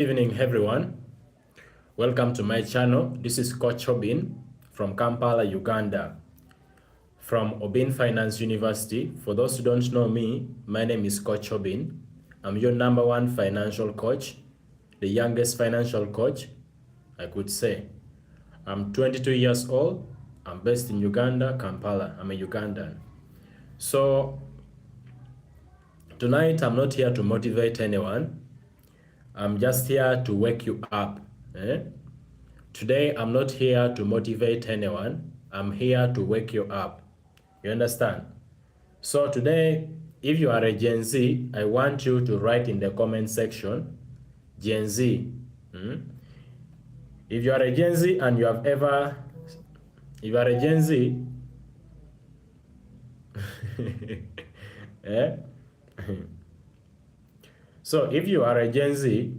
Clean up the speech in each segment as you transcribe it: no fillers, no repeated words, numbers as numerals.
Evening everyone, welcome to my channel. This is Coach Obin from Kampala, Uganda, from Obin Finance University. For those who don't know me, my name is Coach Obin. I'm your number one financial coach, the youngest financial coach, I could say. I'm 22 years old. I'm based in Uganda, Kampala. I'm a Ugandan. So tonight I'm not here to motivate anyone. I'm just here to wake you up. Today, I'm not here to motivate anyone. I'm here to wake you up. You understand? So today, if you are a Gen Z, I want you to write in the comment section, Gen Z. If you are a Gen Z and you have ever, if you are a Gen Z, eh? So if you are a Gen Z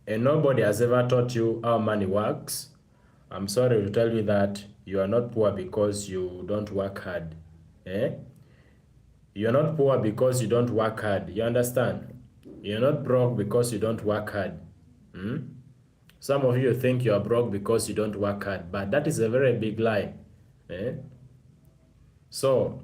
and nobody has ever taught you how money works, I'm sorry to tell you that you are not poor because you don't work hard. You're not poor because you don't work hard. You understand? You're not broke because you don't work hard. Some of you think you are broke because you don't work hard, but that is a very big lie. So,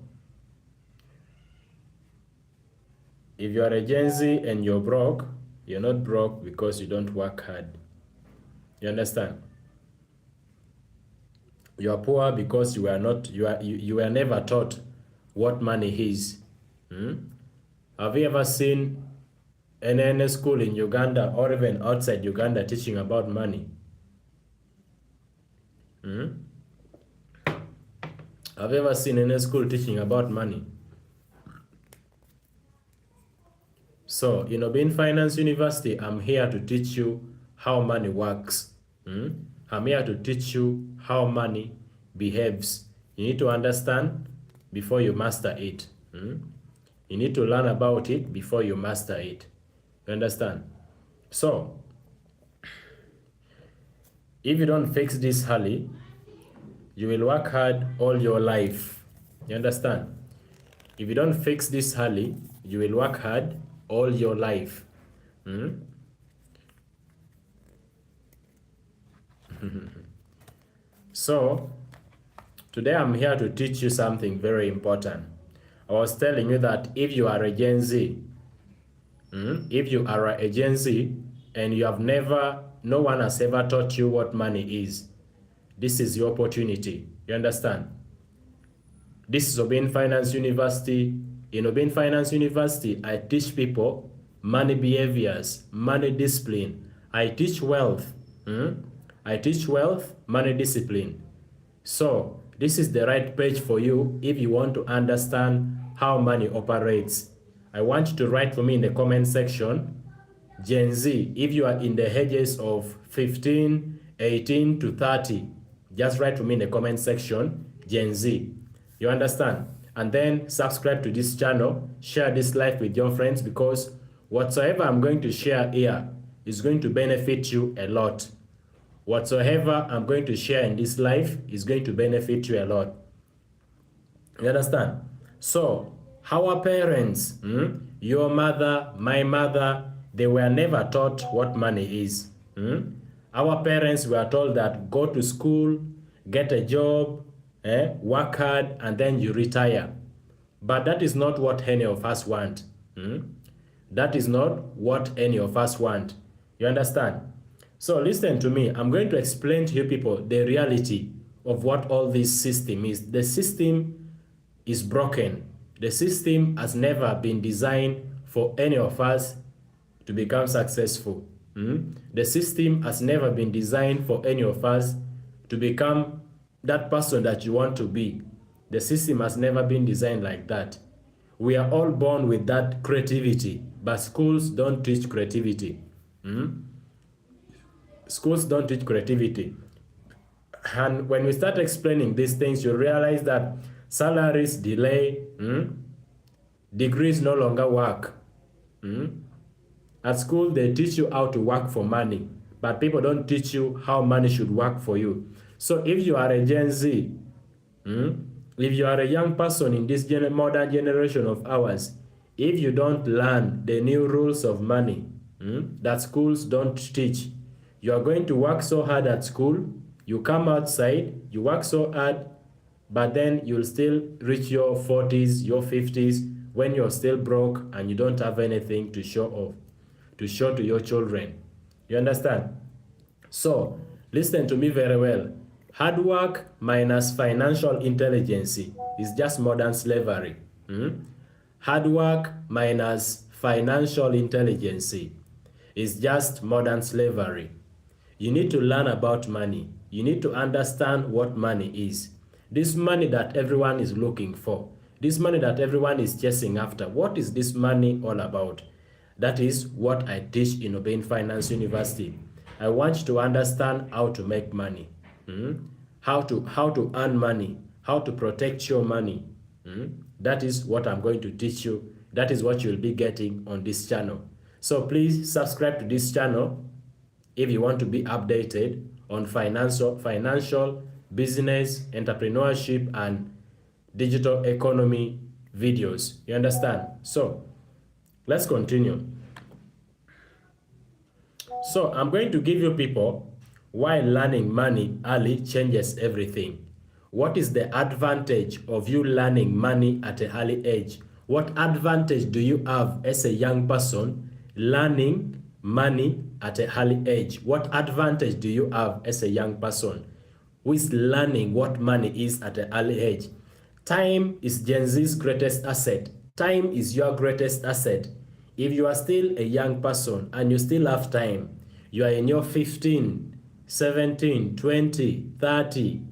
if you are a Gen Z and you're broke, you're not broke because you don't work hard. You understand? You are poor because you were never taught what money is. Have you ever seen any school in Uganda or even outside Uganda teaching about money? Have you ever seen any school teaching about money? So, in Obin Finance University, I'm here to teach you how money works. I'm here to teach you how money behaves. You need to understand before you master it. You need to learn about it before you master it. You understand? So, if you don't fix this early, you will work hard all your life. You understand? If you don't fix this early, you will work hard all your life. So, today I'm here to teach you something very important. I was telling you that if you are a Gen Z, if you are a Gen Z and no one has ever taught you what money is, this is your opportunity. You understand? This is Obin Finance University. In Obin Finance University, I teach people money behaviors, money discipline. I teach wealth. I teach wealth, money discipline. So, this is the right page for you if you want to understand how money operates. I want you to write for me in the comment section, Gen Z. If you are in the ages of 15, 18 to 30, just write for me in the comment section, Gen Z. You understand? And then subscribe to this channel, share this live with your friends, because whatsoever I'm going to share here is going to benefit you a lot. Whatsoever I'm going to share in this life is going to benefit you a lot. You understand? So, our parents, your mother, my mother, they were never taught what money is. Our parents were told that go to school, get a job, work hard, and then you retire. But that is not what any of us want. That is not what any of us want. You understand? So listen to me. I'm going to explain to you people the reality of what all this system is. The system is broken. The system has never been designed for any of us to become successful. The system has never been designed for any of us to become that person that you want to be. The system has never been designed like that. We are all born with that creativity, but schools don't teach creativity. Schools don't teach creativity. And when we start explaining these things, you realize that salaries delay, degrees no longer work. At school, they teach you how to work for money, but people don't teach you how money should work for you. So if you are a Gen Z, if you are a young person in this modern generation of ours, if you don't learn the new rules of money, that schools don't teach. You are going to work so hard at school, you come outside, you work so hard, but then you'll still reach your 40s, your 50s, when you're still broke and you don't have anything to show off, to show to your children. You understand? So, listen to me very well. Hard work minus financial intelligence is just modern slavery. Hard work minus financial intelligence is just modern slavery. You need to learn about money. You need to understand what money is. This money that everyone is looking for, this money that everyone is chasing after, what is this money all about? That is what I teach in Obeying Finance University. I want you to understand how to make money, how to earn money, how to protect your money. That is what I'm going to teach you. That is what you'll be getting on this channel. So please subscribe to this channel if you want to be updated on financial, business, entrepreneurship, and digital economy videos. You understand? So let's continue. So I'm going to give you people why learning money early changes everything. What is the advantage of you learning money at an early age? What advantage do you have as a young person learning money at an early age? What advantage do you have as a young person who is learning what money is at an early age? Time is Gen Z's greatest asset. Time is your greatest asset. If you are still a young person and you still have time, you are in your 15, 17, 20, 30,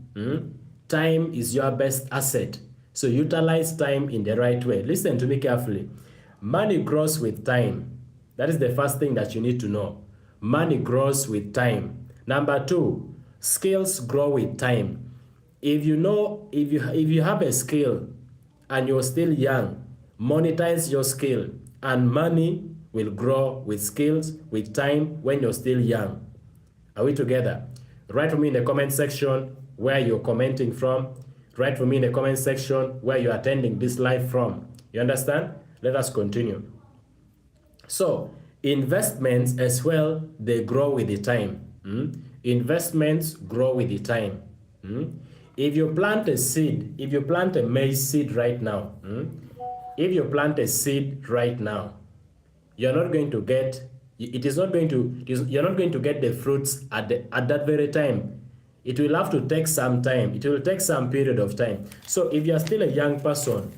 time is your best asset. So utilize time in the right way. Listen to me carefully. Money grows with time. That is the first thing that you need to know. Money grows with time. Number two, skills grow with time. If you have a skill and you're still young, monetize your skill, and money will grow with skills, with time, when you're still young. Are we together? Write for me in the comment section where you're commenting from. Write for me in the comment section where you're attending this live from. You understand? Let us continue. So, investments as well, they grow with the time. Investments grow with the time. If you plant a seed, if you plant a maize seed right now, if you plant a seed right now, you're not going to get, you're not going to get the fruits at that very time. It will have to take some time. It will take some period of time. So if you're still a young person,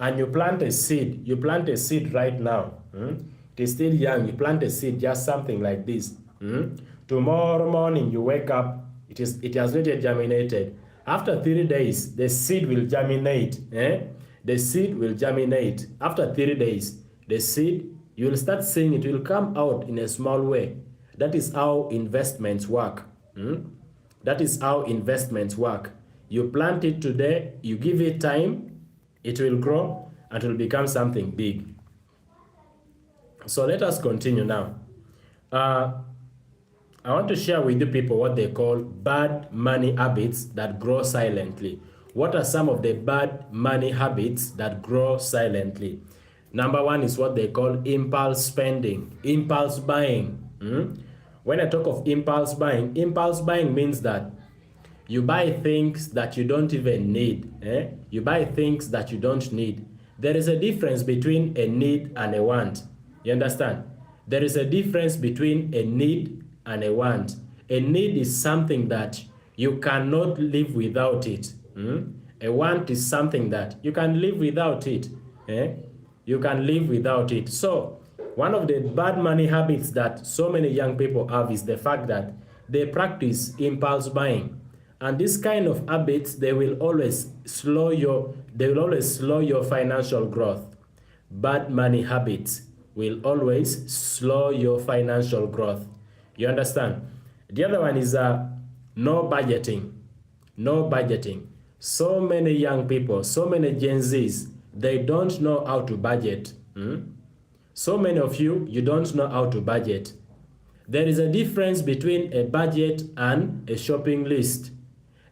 and you plant a seed right now, it is still young, you plant a seed, just something like this. Tomorrow morning you wake up, it has not yet germinated. After 3 days, the seed will germinate. The seed will germinate. After 3 days, the seed, you will start seeing it will come out in a small way. That is how investments work. That is how investments work. You plant it today, you give it time, it will grow and it will become something big. So let us continue now. I want to share with you people what they call bad money habits that grow silently. What are some of the bad money habits that grow silently? Number one is what they call impulse spending, impulse buying. When I talk of impulse buying means that you buy things that you don't even need. You buy things that you don't need. There is a difference between a need and a want. You understand? There is a difference between a need and a want. A need is something that you cannot live without it. A want is something that you can live without it. You can live without it. So, one of the bad money habits that so many young people have is the fact that they practice impulse buying. And this kind of habits, they will always slow your financial growth. Bad money habits will always slow your financial growth. You understand? The other one is no budgeting. No budgeting. So many young people, so many Gen Zs, they don't know how to budget. So many of you, you don't know how to budget. There is a difference between a budget and a shopping list.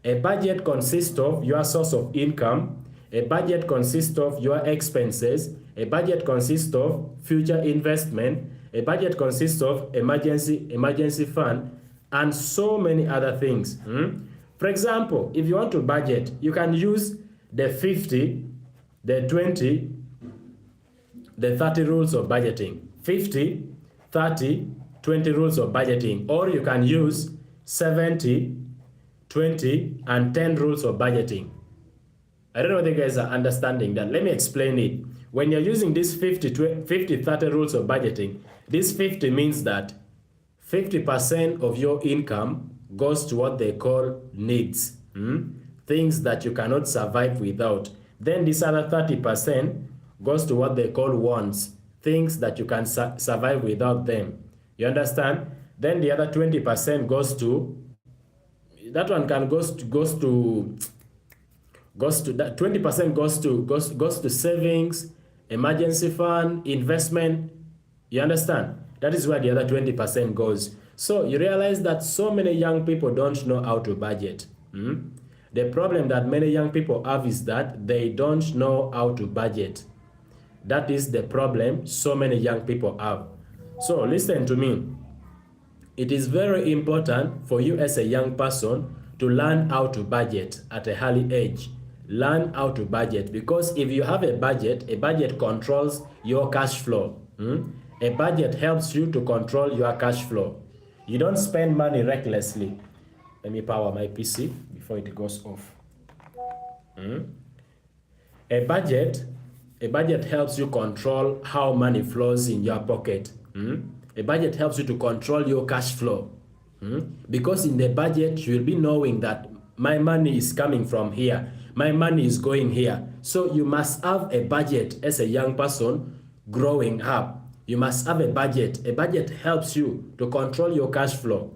A budget consists of your source of income. A budget consists of your expenses. A budget consists of future investment. A budget consists of emergency fund, and so many other things. For example, if you want to budget, you can use the 50, the 20, the 30 rules of budgeting. 50, 30, 20 rules of budgeting. Or you can use 70, 20, and 10 rules of budgeting. I don't know whether you guys are understanding that. Let me explain it. When you're using these 50, 30 rules of budgeting, this 50 means that 50% of your income goes to what they call needs, things that you cannot survive without. Then this other 30% goes to what they call wants, things that you can survive without them. You understand? Then the other 20% goes to, that one can goes to that 20% goes to savings, emergency fund, investment. You understand? That is where the other 20% goes. So you realize that so many young people don't know how to budget. The problem that many young people have is that they don't know how to budget. That is the problem so many young people have. So listen to me. It is very important for you as a young person to learn how to budget at a early age. Learn how to budget, because if you have a budget controls your cash flow. A budget helps you to control your cash flow. You don't spend money recklessly. Let me power my PC before it goes off. A budget helps you control how money flows in your pocket. A budget helps you to control your cash flow. Because in the budget, you'll be knowing that my money is coming from here. My money is going here. So you must have a budget as a young person growing up. You must have a budget. A budget helps you to control your cash flow.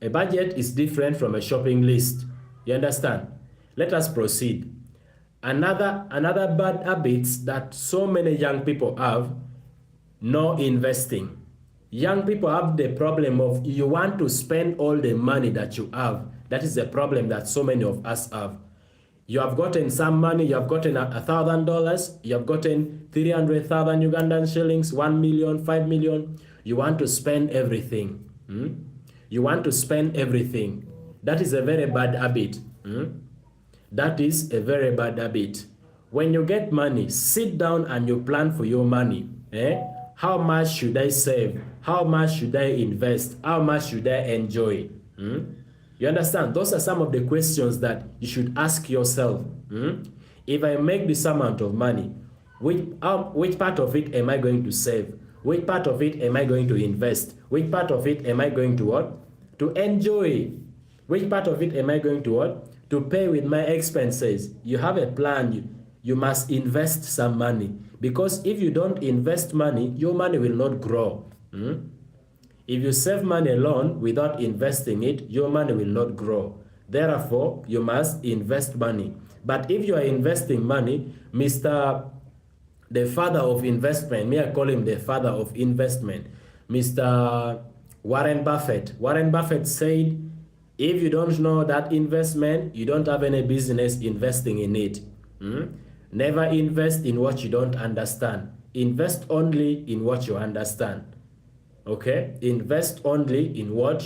A budget is different from a shopping list. You understand? Let us proceed. Another bad habits that so many young people have, no investing. Young people have the problem of you want to spend all the money that you have. That is the problem that so many of us have. You have gotten some money, you have gotten $1,000, you have gotten 300,000 Ugandan shillings, 1 million, 5 million. You want to spend everything. You want to spend everything. That is a very bad habit. That is a very bad habit. When you get money, sit down and you plan for your money. How much should I save? How much should I invest? How much should I enjoy? You understand? Those are some of the questions that you should ask yourself. If I make this amount of money, which part of it am I going to save? Which part of it am I going to invest? Which part of it am I going to what? To enjoy. Which part of it am I going to what? To pay with my expenses. You have a plan. You must invest some money. Because if you don't invest money, your money will not grow. If you save money alone without investing it, your money will not grow. Therefore, you must invest money. But if you are investing money, the father of investment, may I call him the father of investment, Mr. Warren Buffett. Warren Buffett said, if you don't know that investment, you don't have any business investing in it. Never invest in what you don't understand. Invest only in what you understand. Okay? Invest only in what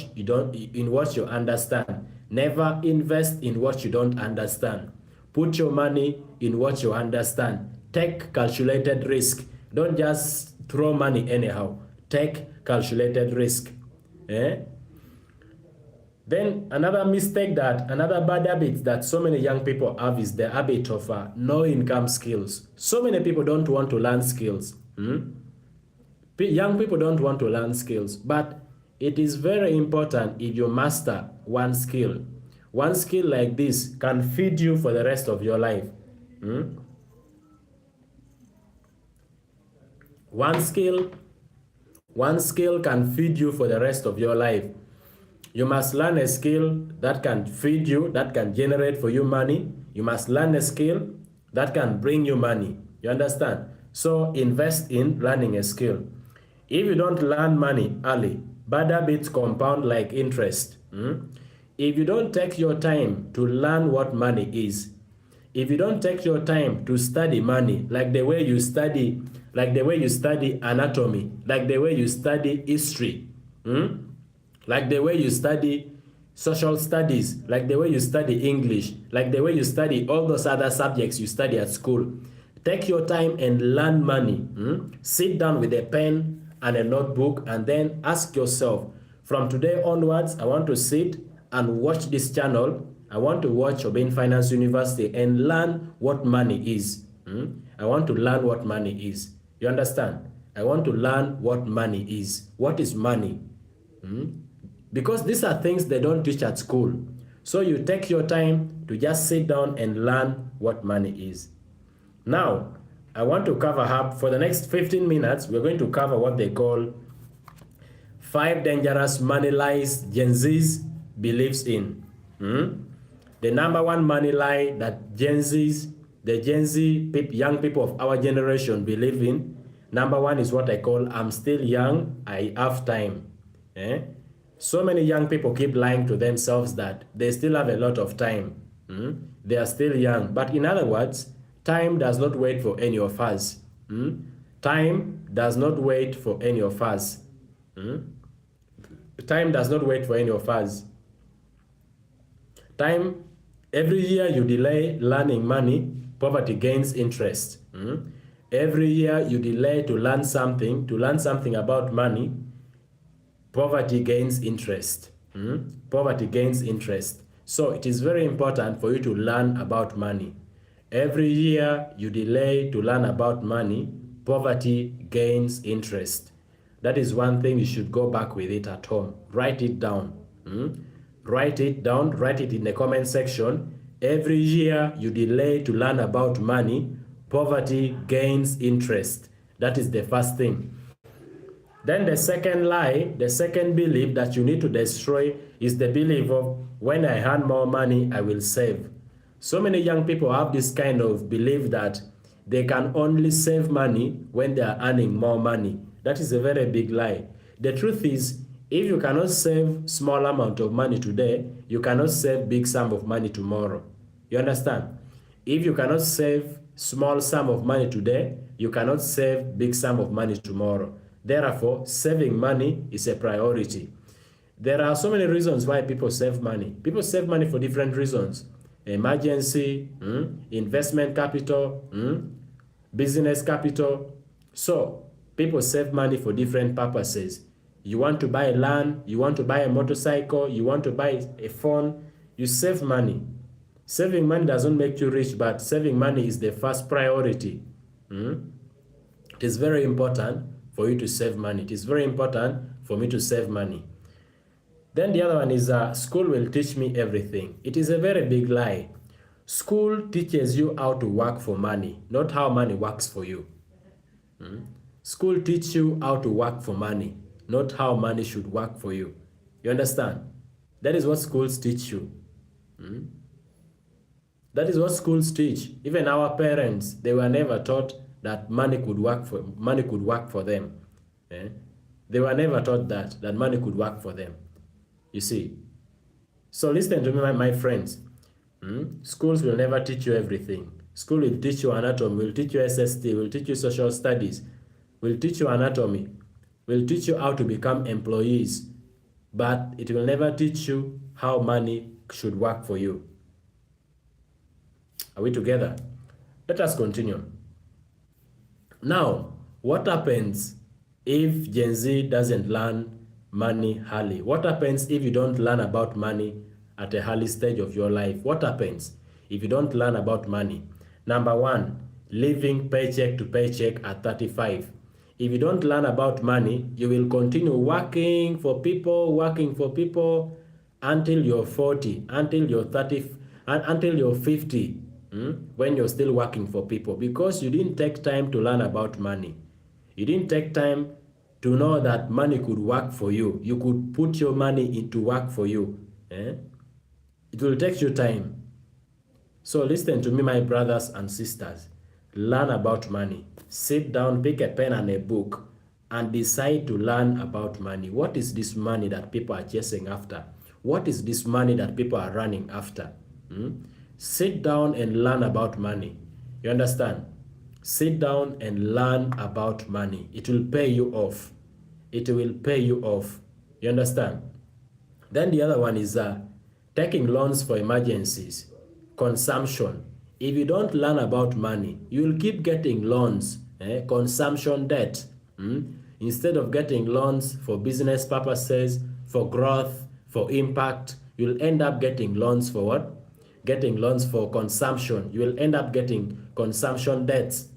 you understand. Never invest in what you don't understand. Put your money in what you understand. Take calculated risk. Don't just throw money anyhow. Take calculated risk. Then another bad habit that so many young people have is the habit of no income skills. So many people don't want to learn skills. Young people don't want to learn skills, but it is very important if you master one skill. One skill like this can feed you for the rest of your life. One skill can feed you for the rest of your life. You must learn a skill that can feed you, that can generate for you money. You must learn a skill that can bring you money. You understand? So invest in learning a skill. If you don't learn money early, bad habits compound like interest. If you don't take your time to learn what money is, If you don't take your time to study money, like the way you study anatomy, like the way you study history, like the way you study social studies, like the way you study English, like the way you study all those other subjects you study at school. Take your time and learn money. Sit down with a pen and a notebook and then ask yourself, from today onwards, I want to sit and watch this channel. I want to watch Obin Finance University and learn what money is. I want to learn what money is. You understand? I want to learn what money is. What is money? Because these are things they don't teach at school. So you take your time to just sit down and learn what money is. Now, I want to cover up for the next 15 minutes. We're going to cover what they call 5 dangerous money lies Gen Z's believes in. The number one money lie that the Gen Z young people of our generation believe in, number one is what I call, I'm still young, I have time. So many young people keep lying to themselves that they still have a lot of time. They are still young. But in other words, time does not wait for any of us. Time does not wait for any of us. Time does not wait for any of us. Time, every year you delay learning money, poverty gains interest. Every year you delay to learn something about money, poverty gains interest. Poverty gains interest. So it is very important for you to learn about money. Every year you delay to learn about money, poverty gains interest. That is one thing you should go back with it at home. Write it down. Write it down, write it in the comment section. Every year you delay to learn about money, poverty gains interest. That is the first thing. Then the second lie, the second belief that you need to destroy is the belief of, when I earn more money, I will save. So many young people have this kind of belief that they can only save money when they are earning more money. That is a very big lie. The truth is, if you cannot save small amount of money today, you cannot save big sum of money tomorrow. You understand? If you cannot save small sum of money today, you cannot save big sum of money tomorrow. Therefore, saving money is a priority. There are so many reasons why people save money. People save money for different reasons. Emergency, investment capital, business capital. So, people save money for different purposes. You want to buy a land, you want to buy a motorcycle, you want to buy a phone, you save money. Saving money doesn't make you rich, but saving money is the first priority. It is very important for you to save money. It is very important for me to save money. Then the other one is school will teach me everything. It is a very big lie. School teaches you how to work for money, not how money works for you. School teaches you how to work for money, not how money should work for you. You understand? That is what schools teach you. That is what schools teach. Even our parents, they were never taught that money could work for them. They were never taught that money could work for them. You see. So listen to me, my friends. Schools will never teach you everything. School will teach you anatomy, will teach you SST, will teach you social studies, will teach you anatomy, will teach you how to become employees, but it will never teach you how money should work for you. Are we together? Let us continue. Now, what happens if Gen Z doesn't learn money early? What happens if you don't learn about money at a early stage of your life? What happens if you don't learn about money? Number one, living paycheck to paycheck at 35. If you don't learn about money, you will continue working for people until you're 40, until you're 30, until you're 50, when you're still working for people, because you didn't take time to learn about money. You didn't take time to know that money could work for you. You could put your money into work for you. It will take you time. So listen to me, my brothers and sisters. Learn about money. Sit down, pick a pen and a book, and decide to learn about money. What is this money that people are chasing after? What is this money that people are running after? Sit down and learn about money. You understand? Sit down and learn about money. It will pay you off. It will pay you off. You understand? Then the other one is taking loans for emergencies, consumption. If you don't learn about money, you will keep getting loans, consumption debt. Instead of getting loans for business purposes, for growth, for impact, you'll end up getting loans for what? Getting loans for consumption. You will end up getting consumption debts,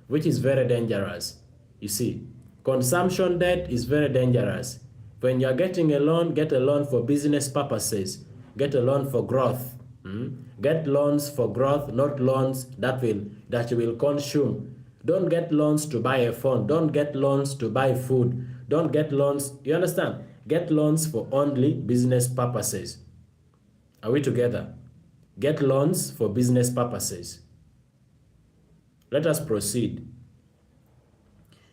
which is very dangerous. You see, consumption debt is very dangerous. When you're getting a loan, get a loan for business purposes. Get a loan for growth. Get loans for growth, not loans that you will consume. Don't get loans to buy a phone. Don't get loans to buy food. Don't get loans, you understand? Get loans for only business purposes. Are we together? Get loans for business purposes. Let us proceed.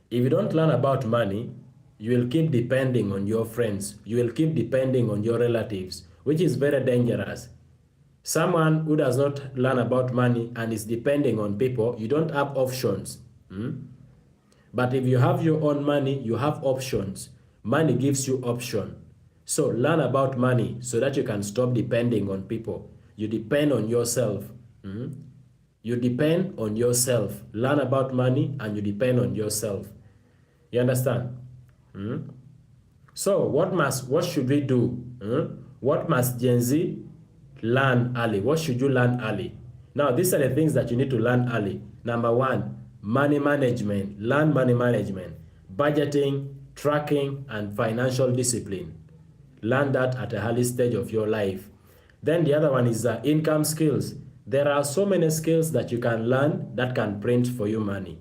If you don't learn about money, you will keep depending on your friends. You will keep depending on your relatives, which is very dangerous. Someone who does not learn about money and is depending on people, you don't have options. But if you have your own money, you have options. Money gives you option. So learn about money so that you can stop depending on people. You depend on yourself. You depend on yourself. Learn about money and you depend on yourself. You understand? So what should we do? What must Gen Z learn early? What should you learn early? Now, these are the things that you need to learn early. Number one, money management. Learn money management, budgeting, tracking, and financial discipline. Learn that at a early stage of your life. Then the other one is income skills. There are so many skills that you can learn that can print for you money.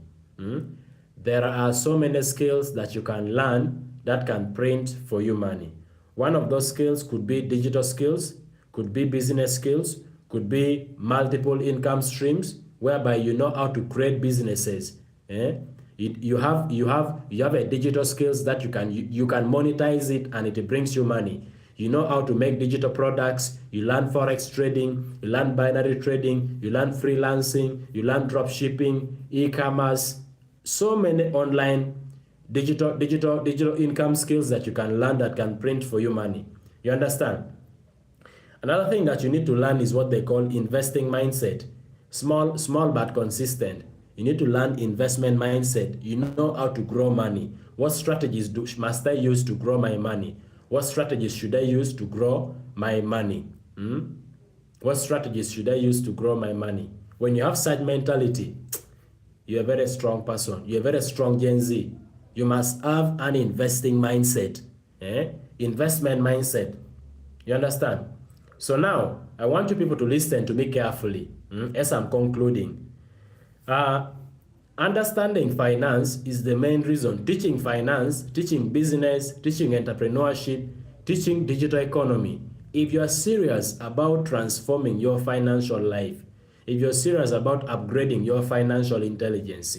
There are so many skills that you can learn that can print for you money. One of those skills could be digital skills, could be business skills, could be multiple income streams, whereby you know how to create businesses. You have a digital skills that you can monetize it and it brings you money. You know how to make digital products, you learn forex trading, you learn binary trading, you learn freelancing, you learn drop shipping, e-commerce, so many online digital income skills that you can learn that can print for you money. You understand? Another thing that you need to learn is what they call investing mindset. Small but consistent. You need to learn investment mindset. You know how to grow money. What strategies must I use to grow my money? What strategies should I use to grow my money? What strategies should I use to grow my money? When you have such mentality, you're a very strong person. You're a very strong Gen Z. You must have an investing mindset. Investment mindset. You understand? So now, I want you people to listen to me carefully as I'm concluding. Understanding finance is the main reason. Teaching finance, teaching business, teaching entrepreneurship, teaching digital economy. If you are serious about transforming your financial life, if you're serious about upgrading your financial intelligence,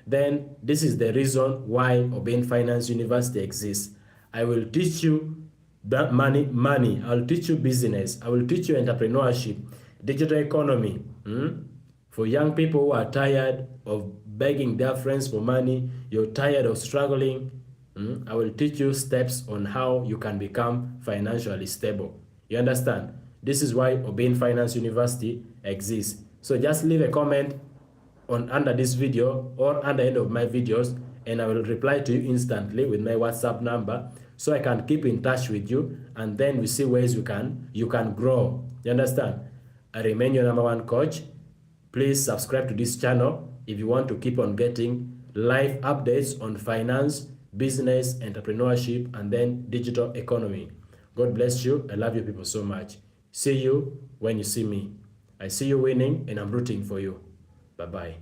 then this is the reason why Obin Finance University exists. I will teach you that money. I'll teach you business. I will teach you entrepreneurship, digital economy. For young people who are tired of begging their friends for money, you're tired of struggling, I will teach you steps on how you can become financially stable. You understand? This is why Obin Finance University exists. So just leave a comment under this video or under the end of my videos, and I will reply to you instantly with my WhatsApp number so I can keep in touch with you, and then we see ways you can grow. You understand? I remain your #1 coach. Please subscribe to this channel if you want to keep on getting live updates on finance, business, entrepreneurship, and then digital economy. God bless you. I love you people so much. See you when you see me. I see you winning and I'm rooting for you. Bye-bye.